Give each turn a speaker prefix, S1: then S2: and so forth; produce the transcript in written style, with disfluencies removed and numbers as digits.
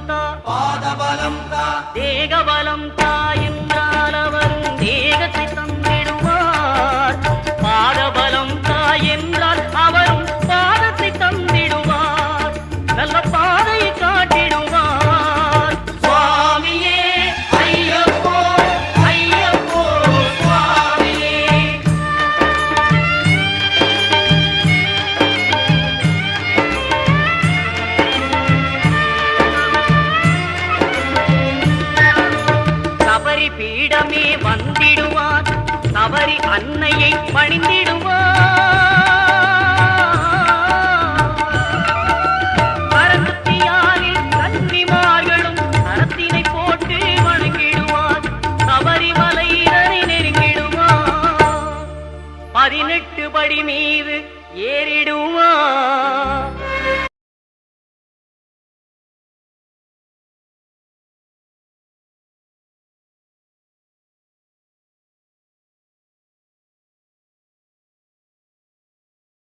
S1: தா பாதபலம் தா தேகபலம் தா என்றால் அவரும் தேகத்தை தந்திடுவார். பாதபலம் தா என்றால் அவரும் பாதத்தை தந்திடுவார். நல்ல பாதையை காட்டிடுவார். சுவாமியே ஐயப்போ ஐயப்போ சுவாமியே. சபரி பீடமே வந்திடுவார். சபரி அன்னையை பணிந்திடுவார்.